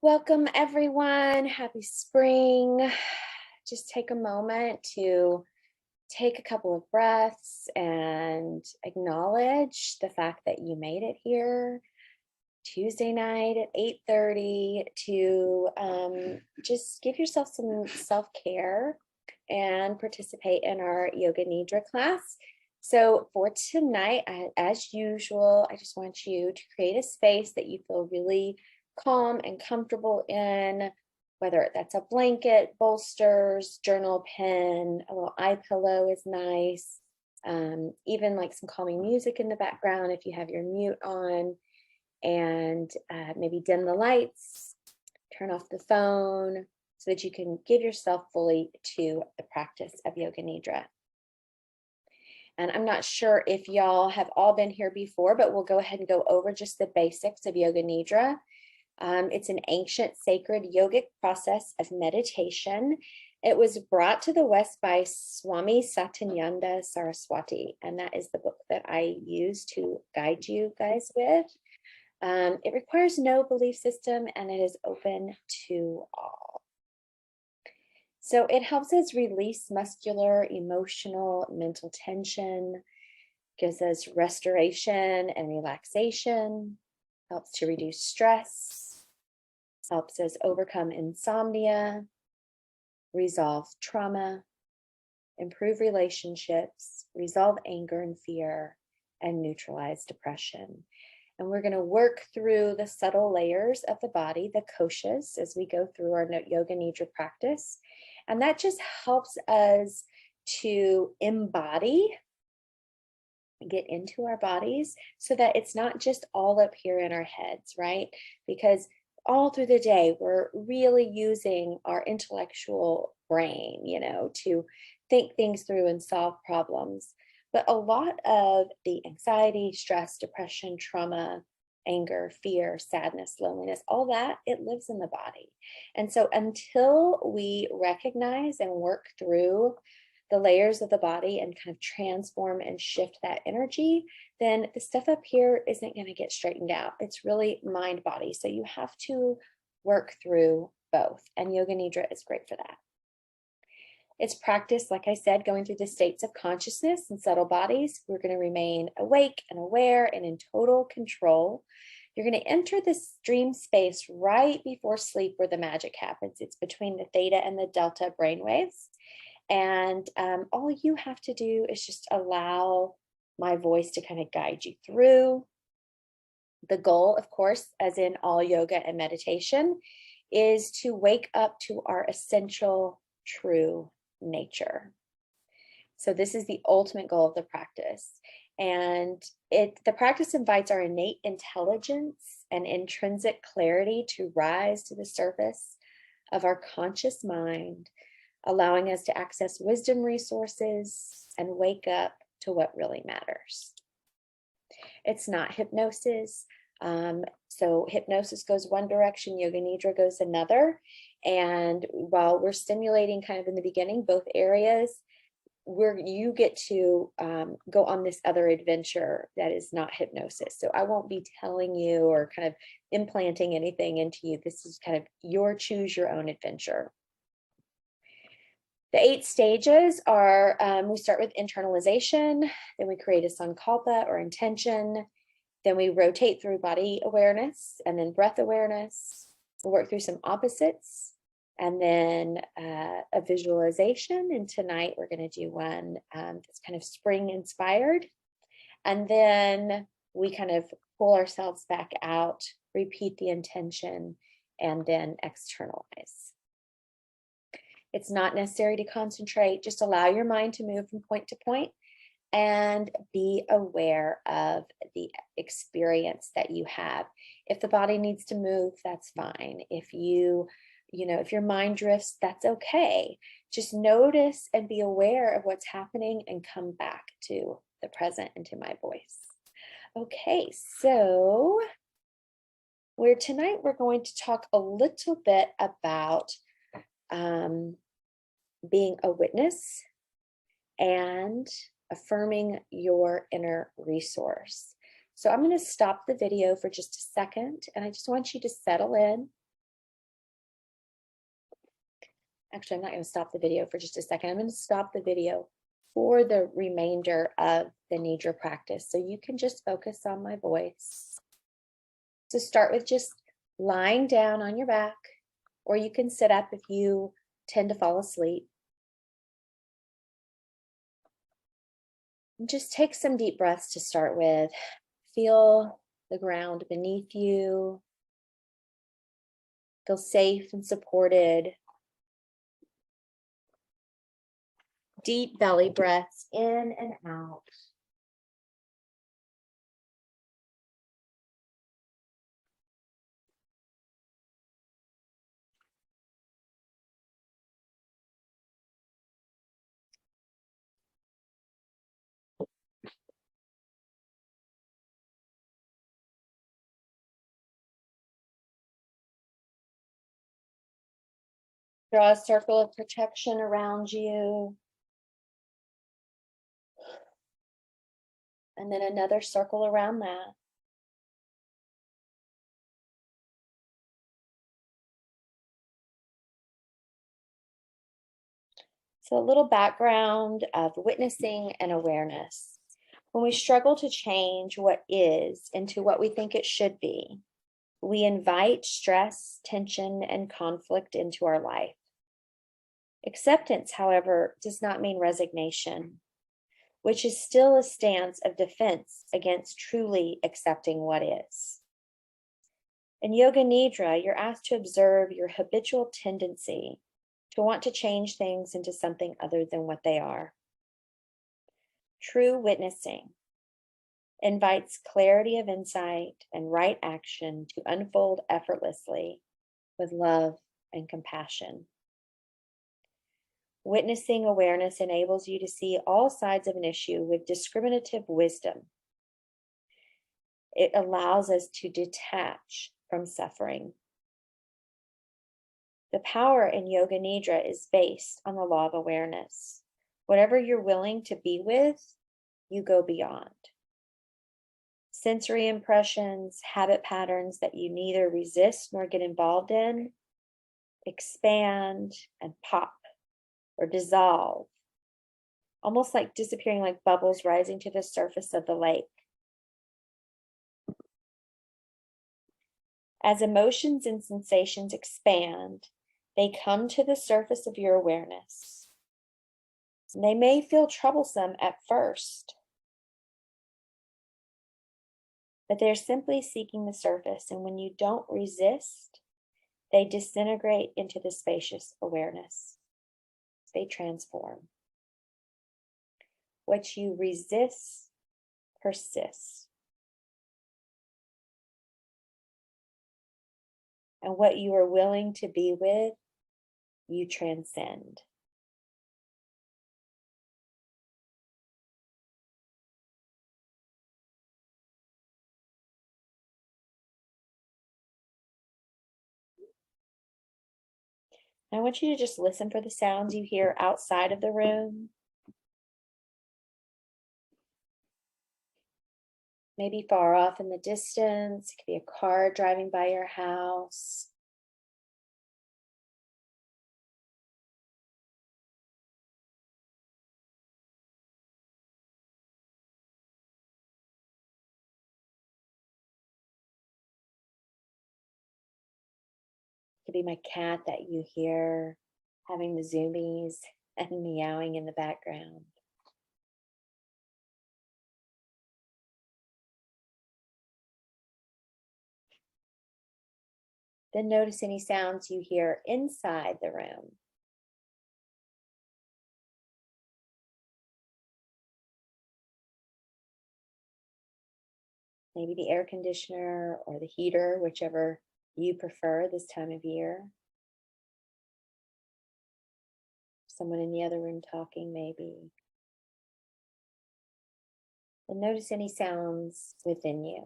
Welcome, everyone. Happy spring. Just take a moment to take a couple of breaths and acknowledge the fact that you made it here Tuesday night at 8:30 to just give yourself some self-care and participate in our Yoga Nidra class. So for tonight, as usual, I just want you to create a space that you feel really calm and comfortable in, whether that's a blanket, bolsters, journal pen, a little eye pillow is nice, even like some calming music in the background if you have your mute on, and maybe dim the lights, turn off the phone so that you can give yourself fully to the practice of Yoga Nidra. And I'm not sure if y'all have all been here before, but we'll go ahead and go over just the basics of Yoga Nidra. It's an ancient sacred yogic process of meditation. It was brought to the West by Swami Satyananda Saraswati, and that is the book that I use to guide you guys with. It requires no belief system, and it is open to all. So it helps us release muscular, emotional, mental tension, gives us restoration and relaxation, helps to reduce stress, helps us overcome insomnia, resolve trauma, improve relationships, resolve anger and fear, and neutralize depression. And we're going to work through the subtle layers of the body, the koshas, as we go through our Yoga Nidra practice. And that just helps us to embody, get into our bodies so that it's not just all up here in our heads, right? Because all through the day, we're really using our intellectual brain, to think things through and solve problems. But a lot of the anxiety, stress, depression, trauma, anger, fear, sadness, loneliness, all that, it lives in the body. And so until we recognize and work through the layers of the body and kind of transform and shift that energy, then the stuff up here isn't going to get straightened out. It's really mind body. So you have to work through both. And Yoga Nidra is great for that. It's practice, like I said, going through the states of consciousness and subtle bodies. We're going to remain awake and aware and in total control. You're going to enter this dream space right before sleep where the magic happens. It's between the theta and the delta brainwaves. And all you have to do is just allow my voice to kind of guide you through. The goal, of course, as in all yoga and meditation, is to wake up to our essential true nature. So this is the ultimate goal of the practice. And the practice invites our innate intelligence and intrinsic clarity to rise to the surface of our conscious mind, allowing us to access wisdom resources and wake up to what really matters. It's not hypnosis. So hypnosis goes one direction, Yoga Nidra goes another. And while we're stimulating kind of in the beginning, both areas, you get to go on this other adventure that is not hypnosis. So I won't be telling you or kind of implanting anything into you. This is kind of your choose your own adventure. The 8 stages are, we start with internalization, then we create a sankalpa or intention, then we rotate through body awareness and then breath awareness. We'll work through some opposites and then a visualization. And tonight we're going to do one that's kind of spring inspired. And then we kind of pull ourselves back out, repeat the intention, and then externalize. It's not necessary to concentrate. Just allow your mind to move from point to point and be aware of the experience that you have. If the body needs to move, that's fine. If if your mind drifts, that's okay. Just notice and be aware of what's happening and come back to the present and to my voice. Okay, so tonight we're going to talk a little bit about being a witness and affirming your inner resource. So I'm going to stop the video for just a second, and I just want you to settle in Actually, I'm not going to stop the video for just a second. I'm going to stop the video for the remainder of the Nidra practice, so you can just focus on my voice. So start with just lying down on your back, or you can sit up if you tend to fall asleep. And just take some deep breaths to start with. Feel the ground beneath you. Feel safe and supported. Deep belly breaths in and out. Draw a circle of protection around you. And then another circle around that. So a little background of witnessing and awareness. When we struggle to change what is into what we think it should be, we invite stress, tension, and conflict into our life. Acceptance, however, does not mean resignation, which is still a stance of defense against truly accepting what is. In Yoga Nidra, you're asked to observe your habitual tendency to want to change things into something other than what they are. True witnessing invites clarity of insight and right action to unfold effortlessly with love and compassion. Witnessing awareness enables you to see all sides of an issue with discriminative wisdom. It allows us to detach from suffering. The power in Yoga Nidra is based on the law of awareness. Whatever you're willing to be with, you go beyond. Sensory impressions, habit patterns that you neither resist nor get involved in, expand and pop or dissolve, almost like disappearing like bubbles rising to the surface of the lake. As emotions and sensations expand, they come to the surface of your awareness. They may feel troublesome at first, but they're simply seeking the surface, and when you don't resist, they disintegrate into the spacious awareness. They transform. What you resist persists. And what you are willing to be with, you transcend. I want you to just listen for the sounds you hear outside of the room. Maybe far off in the distance. It could be a car driving by your house. It could be my cat that you hear having the zoomies and meowing in the background. Then notice any sounds you hear inside the room. Maybe the air conditioner or the heater, whichever you prefer this time of year. Someone in the other room talking, maybe. And notice any sounds within you.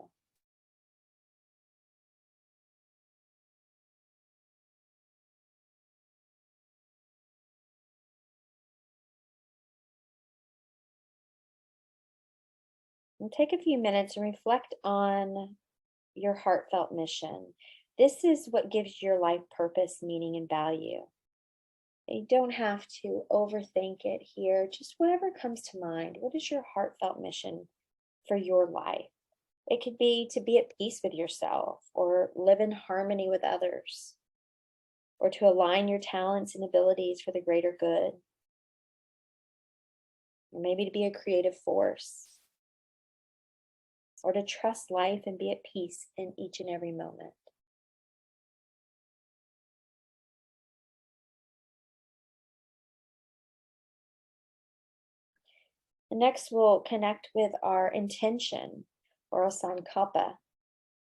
And take a few minutes and reflect on your heartfelt mission. This is what gives your life purpose, meaning, and value. You don't have to overthink it here. Just whatever comes to mind. What is your heartfelt mission for your life? It could be to be at peace with yourself, or live in harmony with others, or to align your talents and abilities for the greater good, or maybe to be a creative force, or to trust life and be at peace in each and every moment. And next, we'll connect with our intention, or a sankalpa.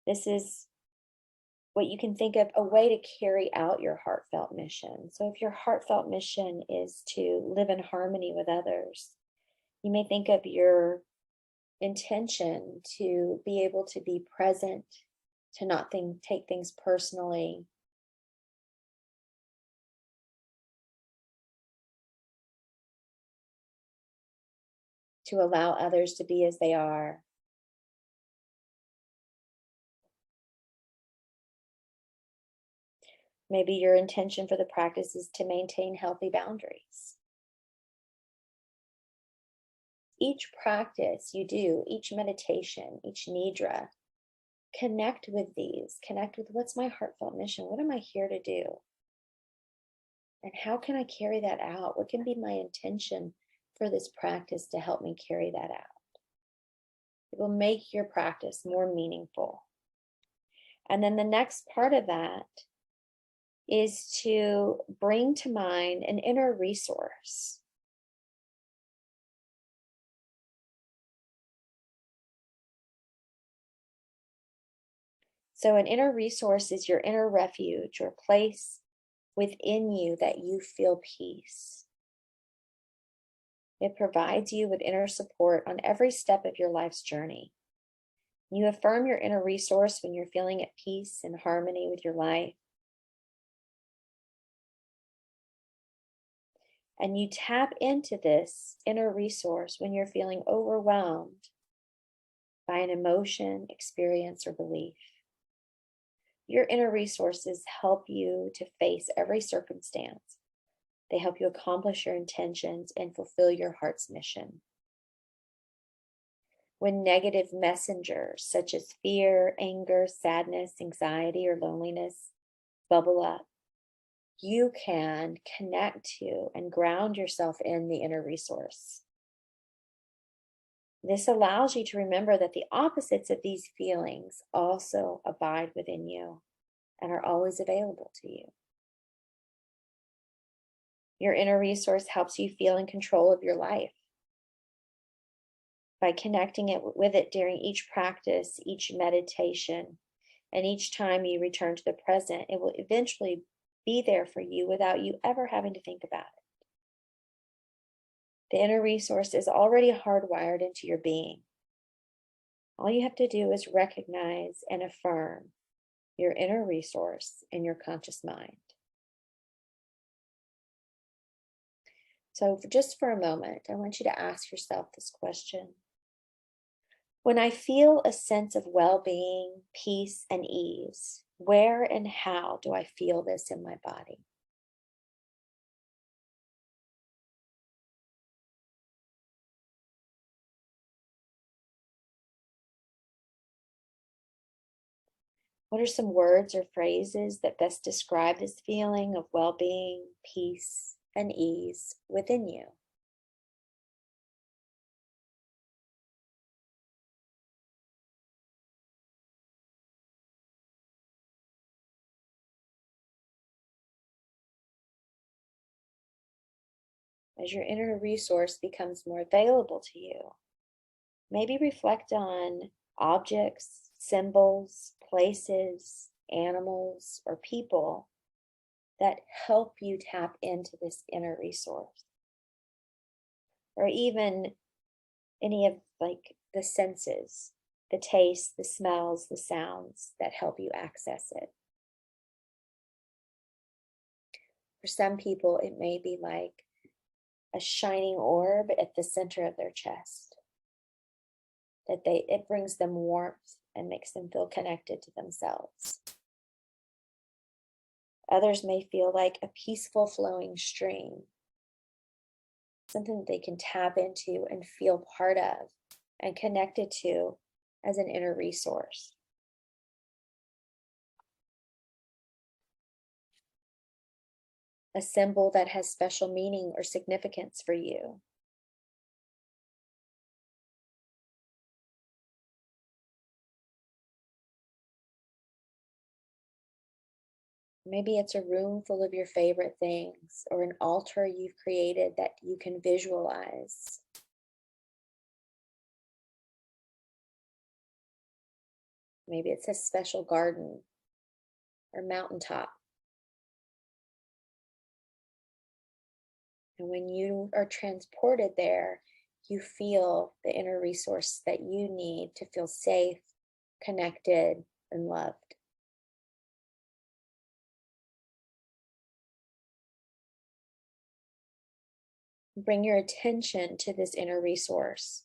This is what you can think of a way to carry out your heartfelt mission. So if your heartfelt mission is to live in harmony with others, you may think of your intention to be able to be present, to not take things personally, to allow others to be as they are. Maybe your intention for the practice is to maintain healthy boundaries. Each practice you do, each meditation, each Nidra, connect with these. Connect with, what's my heartfelt mission? What am I here to do? And how can I carry that out? What can be my intention for this practice to help me carry that out? It will make your practice more meaningful. And then the next part of that is to bring to mind an inner resource. So an inner resource is your inner refuge, or place within you that you feel peace. It provides you with inner support on every step of your life's journey. You affirm your inner resource when you're feeling at peace and harmony with your life. And you tap into this inner resource when you're feeling overwhelmed by an emotion, experience, or belief. Your inner resources help you to face every circumstance. They help you accomplish your intentions and fulfill your heart's mission. When negative messengers such as fear, anger, sadness, anxiety, or loneliness bubble up, you can connect to and ground yourself in the inner resource. This allows you to remember that the opposites of these feelings also abide within you and are always available to you. Your inner resource helps you feel in control of your life. By connecting with it during each practice, each meditation, and each time you return to the present, it will eventually be there for you without you ever having to think about it. The inner resource is already hardwired into your being. All you have to do is recognize and affirm your inner resource in your conscious mind. So just for a moment, I want you to ask yourself this question. When I feel a sense of well-being, peace, and ease, where and how do I feel this in my body? What are some words or phrases that best describe this feeling of well-being, peace, and ease within you? As your inner resource becomes more available to you, maybe reflect on objects, symbols, places, animals, or people that help you tap into this inner resource. Or even any of the senses, the tastes, the smells, the sounds that help you access it. For some people, it may be like a shining orb at the center of their chest. It brings them warmth and makes them feel connected to themselves. Others may feel like a peaceful flowing stream, something that they can tap into and feel part of and connected to as an inner resource. A symbol that has special meaning or significance for you. Maybe it's a room full of your favorite things or an altar you've created that you can visualize. Maybe it's a special garden or mountaintop. And when you are transported there, you feel the inner resource that you need to feel safe, connected, and loved. Bring your attention to this inner resource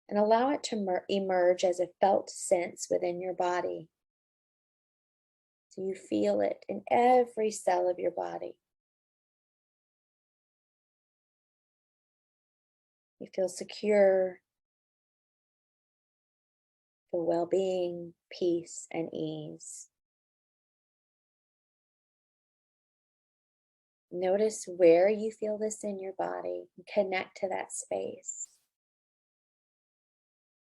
and allow it to emerge as a felt sense within your body. So you feel it in every cell of your body. You feel secure, feel well-being, peace, and ease. Notice where you feel this in your body and connect to that space.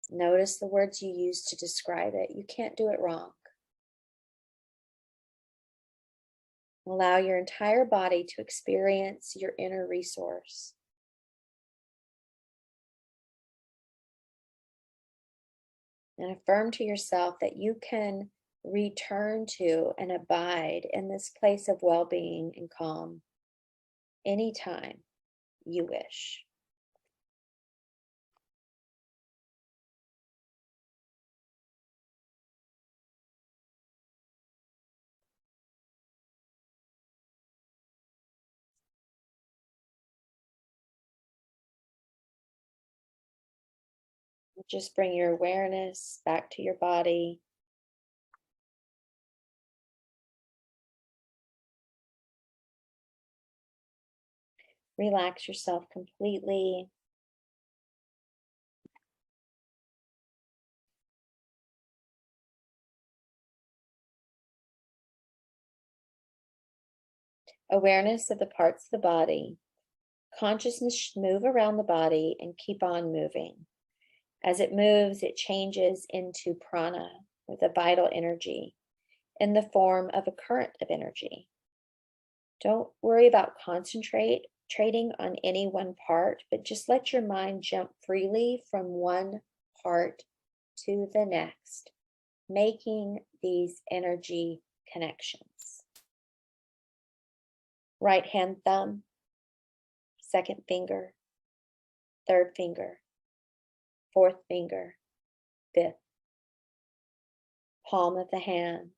Notice the words you use to describe it. You can't do it wrong. Allow your entire body to experience your inner resource. And affirm to yourself that you can return to and abide in this place of well-being and calm anytime you wish. Just bring your awareness back to your body. Relax yourself completely. Awareness of the parts of the body. Consciousness should move around the body and keep on moving. As it moves, it changes into prana, or the vital energy, in the form of a current of energy. Don't worry about concentrating on any one part, but just let your mind jump freely from one part to the next, making these energy connections. Right hand thumb, second finger, third finger, fourth finger, fifth. Palm of the hand,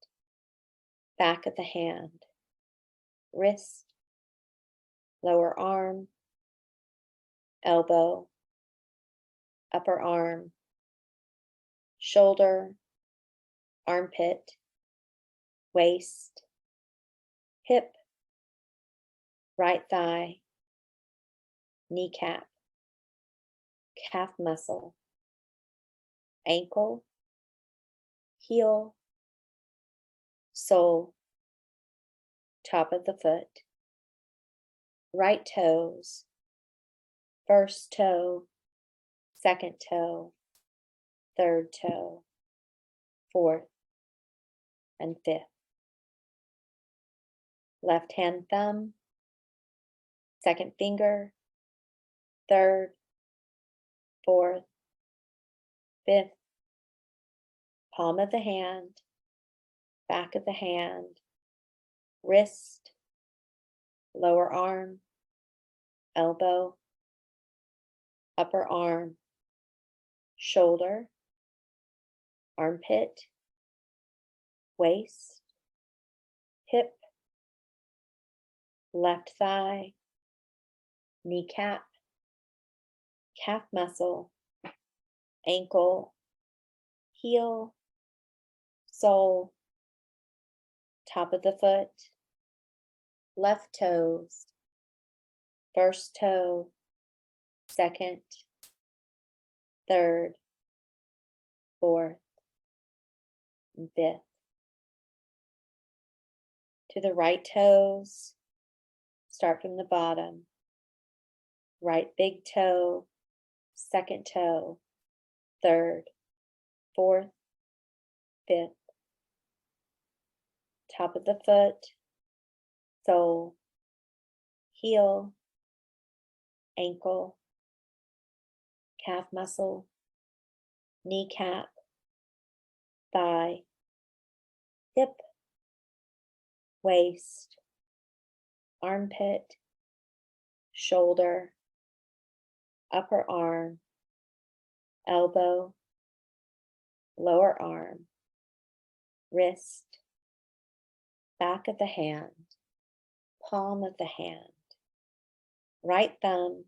back of the hand, wrist, lower arm, elbow, upper arm, shoulder, armpit, waist, hip, right thigh, kneecap, calf muscle, ankle, heel, sole, top of the foot, right toes, first toe, second toe, third toe, fourth, and fifth. Left hand thumb, second finger, third, fourth, fifth, palm of the hand, back of the hand, wrist, lower arm, elbow, upper arm, shoulder, armpit, waist, hip, left thigh, kneecap, calf muscle, ankle, heel, sole, top of the foot, left toes, first toe, second, third, fourth, and fifth. To the right toes, start from the bottom. Right big toe, second toe, third, fourth, fifth. Top of the foot, sole, heel, ankle, calf muscle, kneecap, thigh, hip, waist, armpit, shoulder, upper arm, elbow, lower arm, wrist, back of the hand, palm of the hand, right thumb,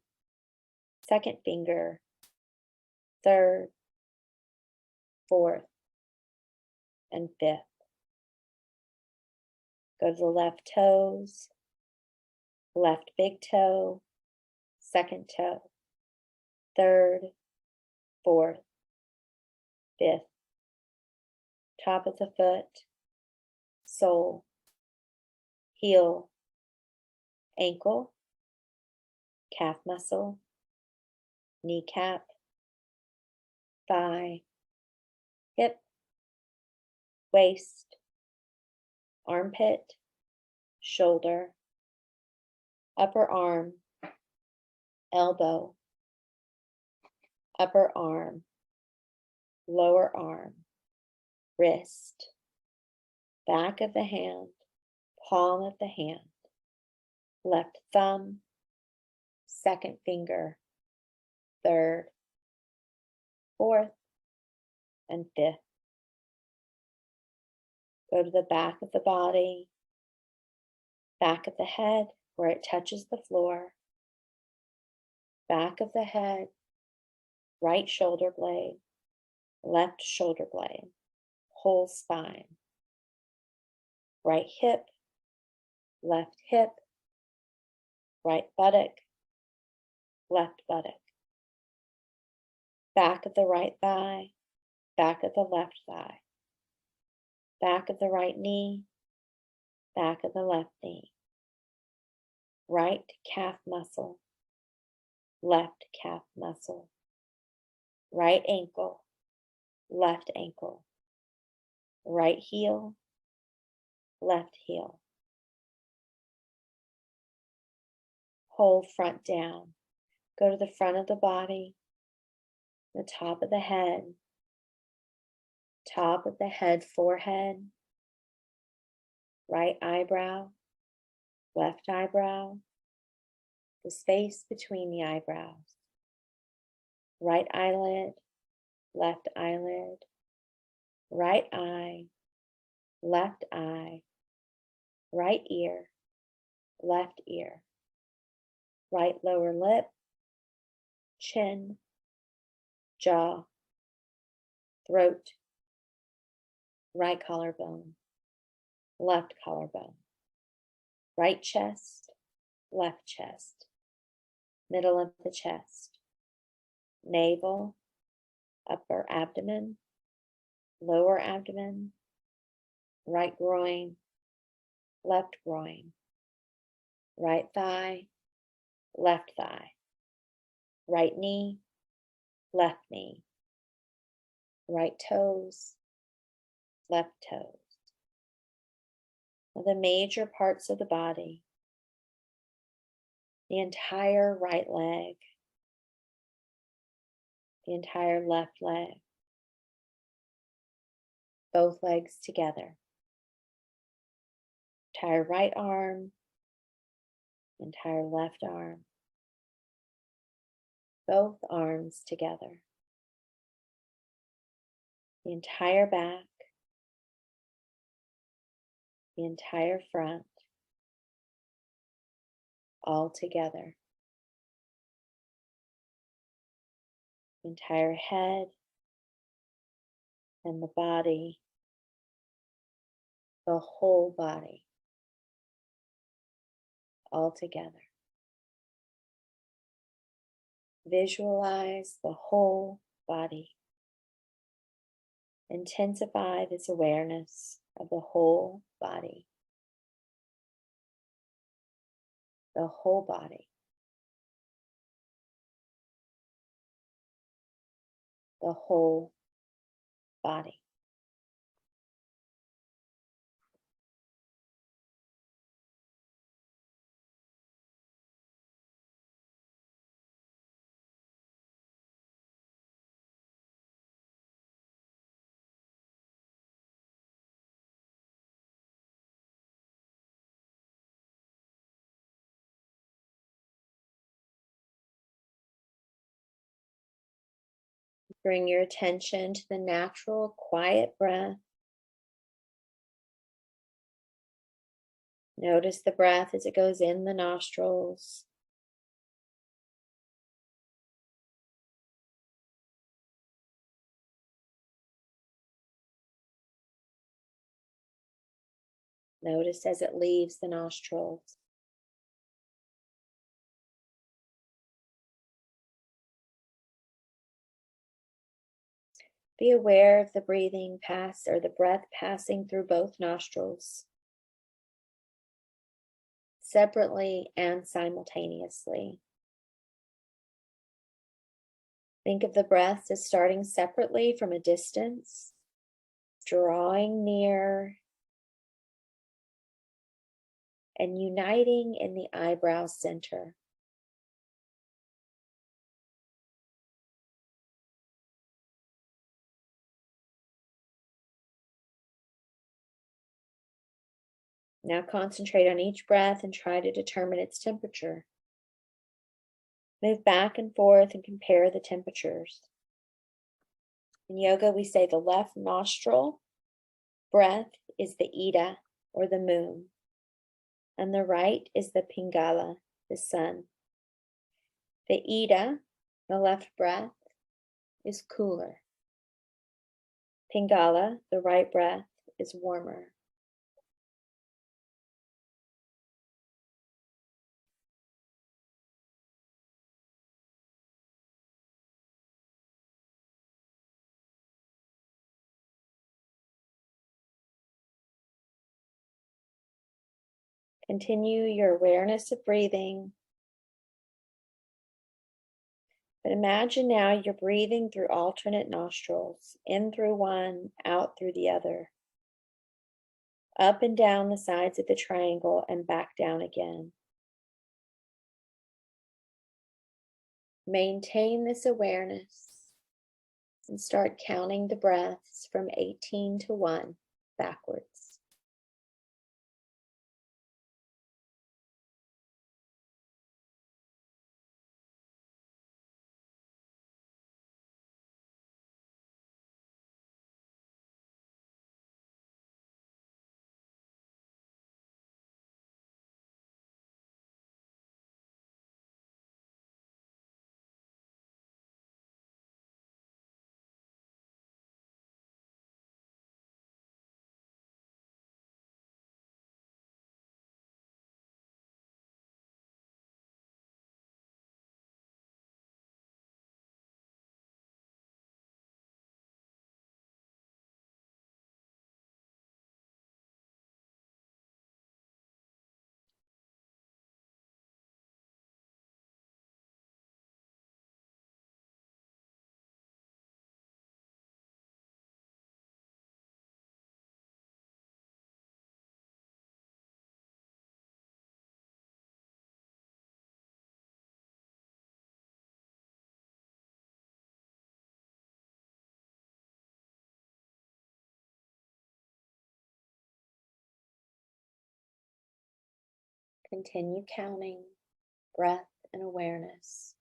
second finger, third, fourth, and fifth. Go to the left toes, left big toe, second toe, third, fourth, fifth. Top of the foot, sole, heel, ankle, calf muscle, kneecap, thigh, hip, waist, armpit, shoulder, upper arm, elbow, upper arm, lower arm, wrist, back of the hand, palm of the hand, left thumb, second finger, third, fourth, and fifth. Go to the back of the body, back of the head where it touches the floor, back of the head, right shoulder blade, left shoulder blade, whole spine, right hip, right buttock, left buttock, back of the right thigh, back of the left thigh, back of the right knee, back of the left knee, right calf muscle, left calf muscle, right ankle, left ankle, right heel, left heel. Whole front down. Go to the front of the body, the top of the head, forehead, right eyebrow, left eyebrow, the space between the eyebrows, right eyelid, left eyelid, right eye, left eye, right ear, left ear, right lower lip, chin, jaw, throat, right collarbone, left collarbone, right chest, left chest, middle of the chest, navel, upper abdomen, lower abdomen, right groin, left groin, right thigh, left thigh, right knee, left knee, right toes, left toes. The major parts of the body, the entire right leg, the entire left leg, both legs together, entire right arm, entire left arm, both arms together, the entire back, the entire front, all together, the entire head and the body, the whole body. all together. Visualize the whole body. Intensify this awareness of the whole body. The whole body. The whole body. Bring your attention to the natural, quiet breath. Notice the breath as it goes in the nostrils. Notice as it leaves the nostrils. Be aware of the breathing pass or the breath passing through both nostrils, separately and simultaneously. Think of the breath as starting separately from a distance, drawing near, and uniting in the eyebrow center. Now concentrate on each breath and try to determine its temperature. Move back and forth and compare the temperatures. In yoga, we say the left nostril breath is the Ida, or the moon, and the right is the Pingala, the sun. The Ida, the left breath, is cooler. Pingala, the right breath, is warmer. Continue your awareness of breathing. But imagine now you're breathing through alternate nostrils, in through one, out through the other. Up and down the sides of the triangle and back down again. Maintain this awareness and start counting the breaths from 18 to 1 backwards. Continue counting breath and awareness.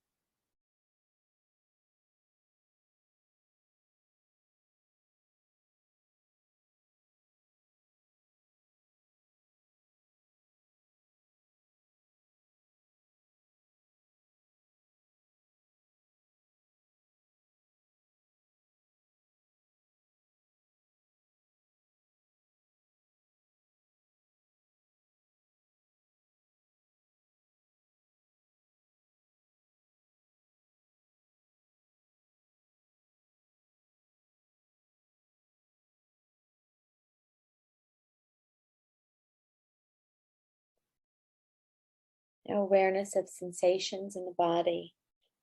Now, awareness of sensations in the body,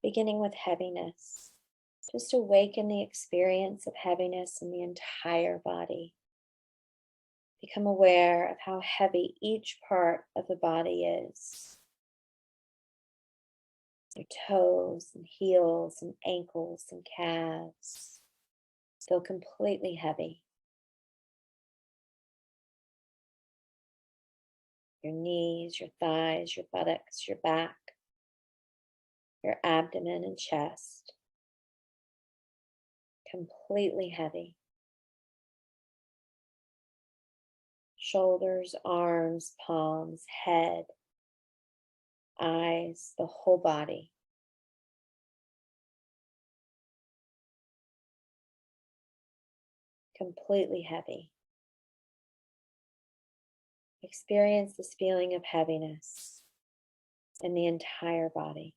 beginning with heaviness. Just awaken the experience of heaviness in the entire body. Become aware of how heavy each part of the body is. Your toes and heels and ankles and calves feel completely heavy. Your knees, your thighs, your buttocks, your back, your abdomen and chest, completely heavy. Shoulders, arms, palms, head, eyes, the whole body. Completely heavy. Experience this feeling of heaviness in the entire body.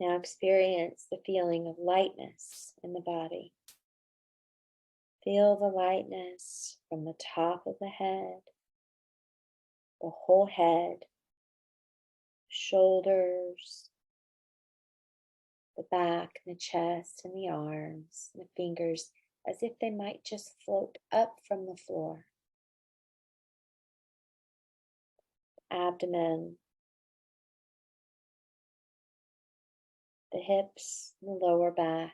Now experience the feeling of lightness in the body. Feel the lightness from the top of the head, the whole head, shoulders, the back, and the chest, and the arms, and the fingers, as if they might just float up from the floor. Abdomen, the hips, and the lower back,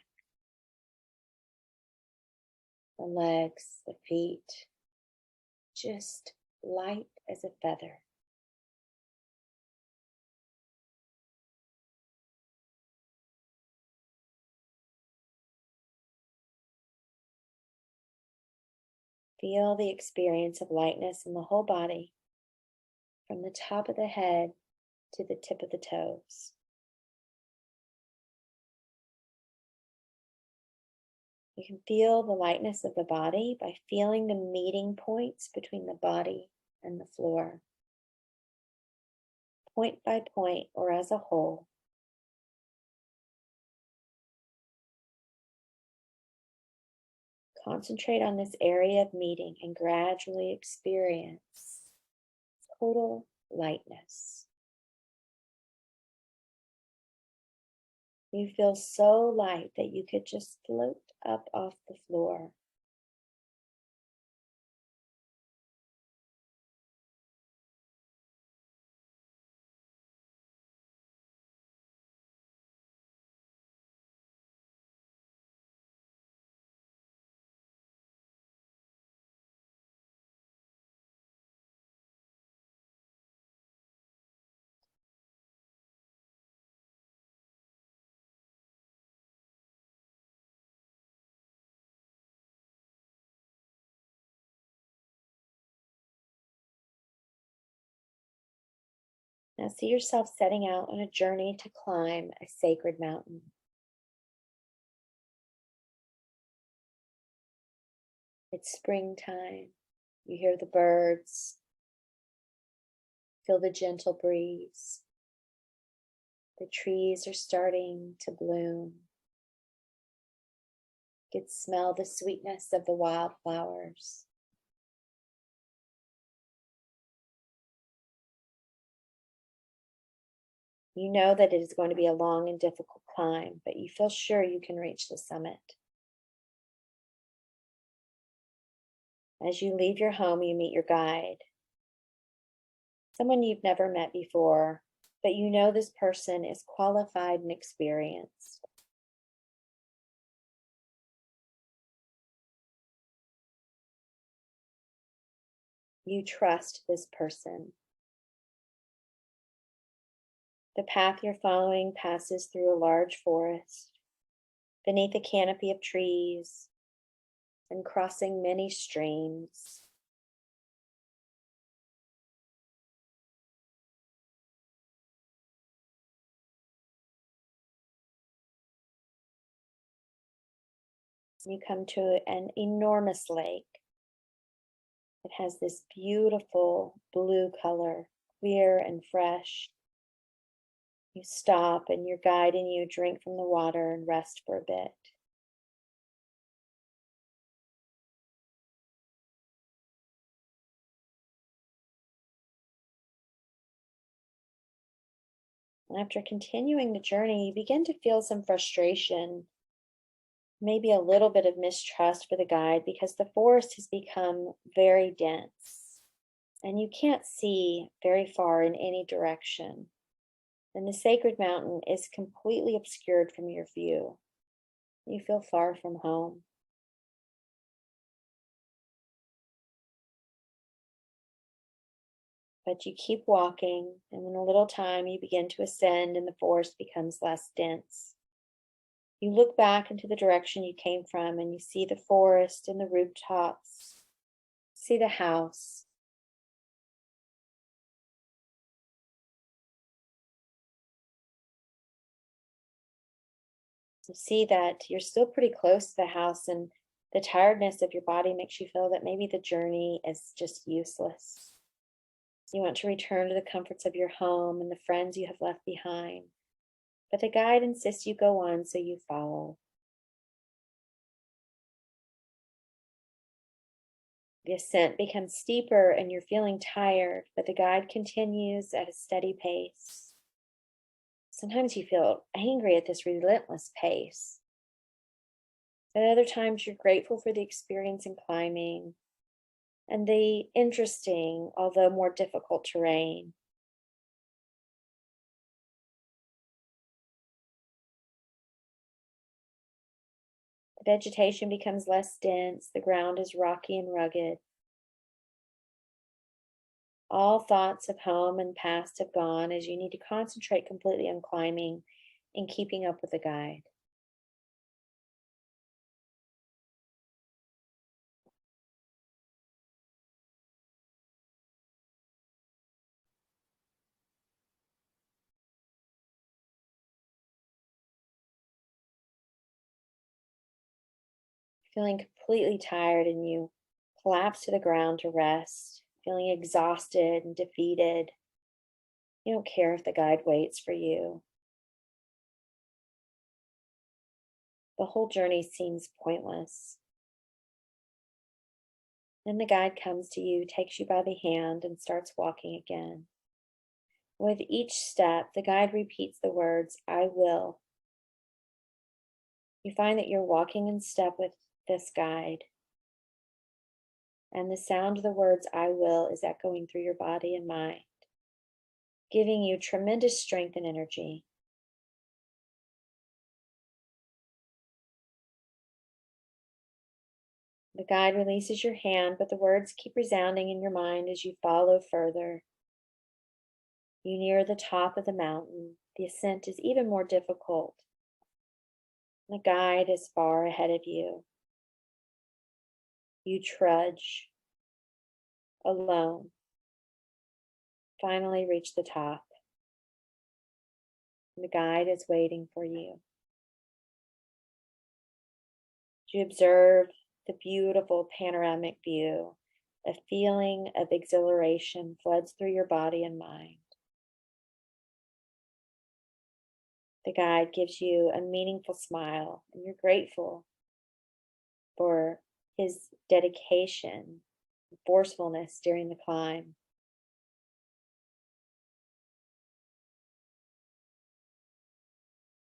the legs, the feet, just light as a feather. Feel the experience of lightness in the whole body, from the top of the head to the tip of the toes. You can feel the lightness of the body by feeling the meeting points between the body and the floor. Point by point or as a whole. Concentrate on this area of meeting and gradually experience total lightness. You feel so light that you could just float up off the floor. Now see yourself setting out on a journey to climb a sacred mountain. It's springtime. You hear the birds. Feel the gentle breeze. The trees are starting to bloom. You can smell the sweetness of the wildflowers. You know that it is going to be a long and difficult climb, but you feel sure you can reach the summit. As you leave your home, you meet your guide, someone you've never met before, but you know this person is qualified and experienced. You trust this person. The path you're following passes through a large forest, beneath a canopy of trees, and crossing many streams. You come to an enormous lake. It has this beautiful blue color, clear and fresh. You stop and your guide and you drink from the water and rest for a bit. And after continuing the journey, you begin to feel some frustration, maybe a little bit of mistrust for the guide because the forest has become very dense and you can't see very far in any direction. And the sacred mountain is completely obscured from your view. You feel far from home. But you keep walking, and in a little time you begin to ascend and the forest becomes less dense. You look back into the direction you came from and you see the forest and the rooftops, see the house. You see that you're still pretty close to the house, and the tiredness of your body makes you feel that maybe the journey is just useless. You want to return to the comforts of your home and the friends you have left behind, but the guide insists you go on, so you follow. The ascent becomes steeper and you're feeling tired, but the guide continues at a steady pace. Sometimes you feel angry at this relentless pace. At other times, you're grateful for the experience in climbing and the interesting, although more difficult terrain. The vegetation becomes less dense, the ground is rocky and rugged. All thoughts of home and past have gone as you need to concentrate completely on climbing and keeping up with the guide. Feeling completely tired and you collapse to the ground to rest, feeling exhausted and defeated. You don't care if the guide waits for you. The whole journey seems pointless. Then the guide comes to you, takes you by the hand, and starts walking again. With each step, the guide repeats the words, "I will." You find that you're walking in step with this guide, and the sound of the words, "I will," is echoing through your body and mind, giving you tremendous strength and energy. The guide releases your hand, but the words keep resounding in your mind as you follow further. You near the top of the mountain. The ascent is even more difficult. The guide is far ahead of you. You trudge alone. Finally reach the top. The guide is waiting for you. You observe the beautiful panoramic view. A feeling of exhilaration floods through your body and mind. The guide gives you a meaningful smile, and you're grateful for his dedication, forcefulness during the climb.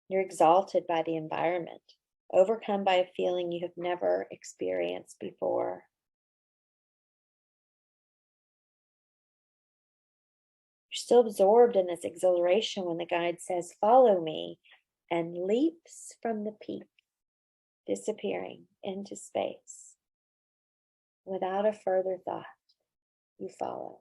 You're exalted by the environment, overcome by a feeling you have never experienced before. You're still absorbed in this exhilaration when the guide says, "Follow me," and leaps from the peak, disappearing into space. Without a further thought, you follow.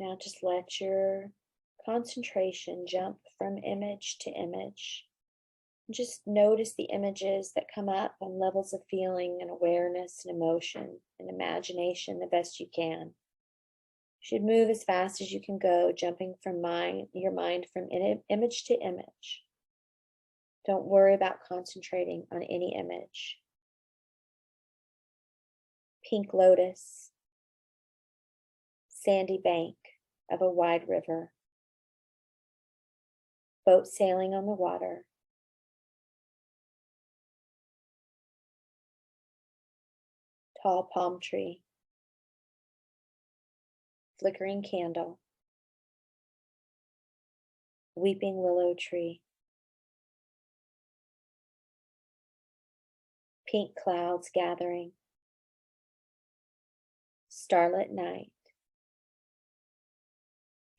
Now just let your concentration jump from image to image. Just notice the images that come up on levels of feeling and awareness and emotion and imagination the best you can. You should move as fast as you can go, jumping from your mind from image to image. Don't worry about concentrating on any image. Pink lotus, sandy bank of a wide river, boat sailing on the water, tall palm tree, flickering candle, weeping willow tree, pink clouds gathering, starlit night,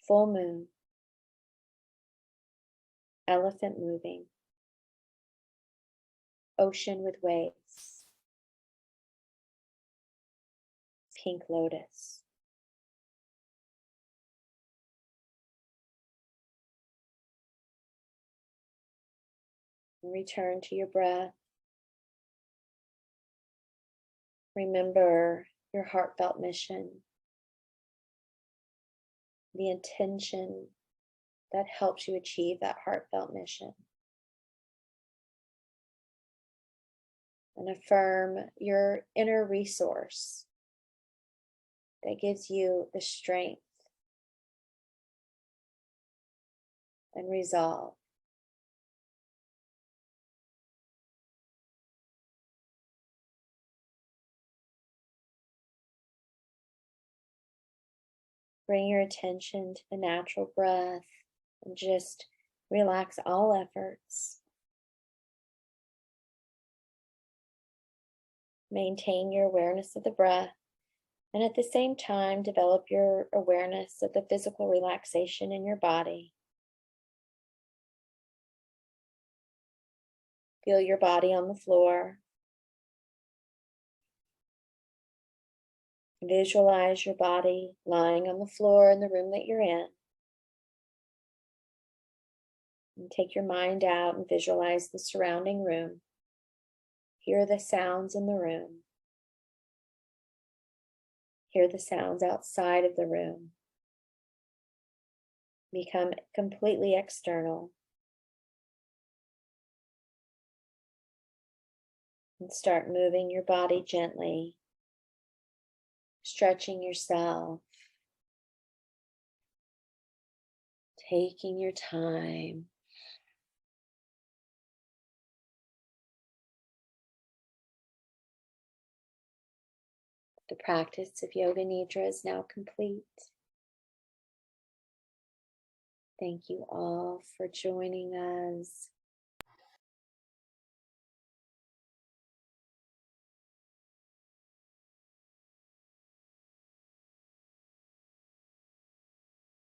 full moon, elephant moving, ocean with waves, pink lotus. And return to your breath. Remember your heartfelt mission, the intention that helps you achieve that heartfelt mission. And affirm your inner resource that gives you the strength and resolve. Bring your attention to the natural breath and just relax all efforts. Maintain your awareness of the breath, and at the same time, develop your awareness of the physical relaxation in your body. Feel your body on the floor. Visualize your body lying on the floor in the room that you're in. And take your mind out and visualize the surrounding room. Hear the sounds in the room. Hear the sounds outside of the room. Become completely external. And start moving your body gently, stretching yourself, taking your time. The practice of Yoga Nidra is now complete. Thank you all for joining us.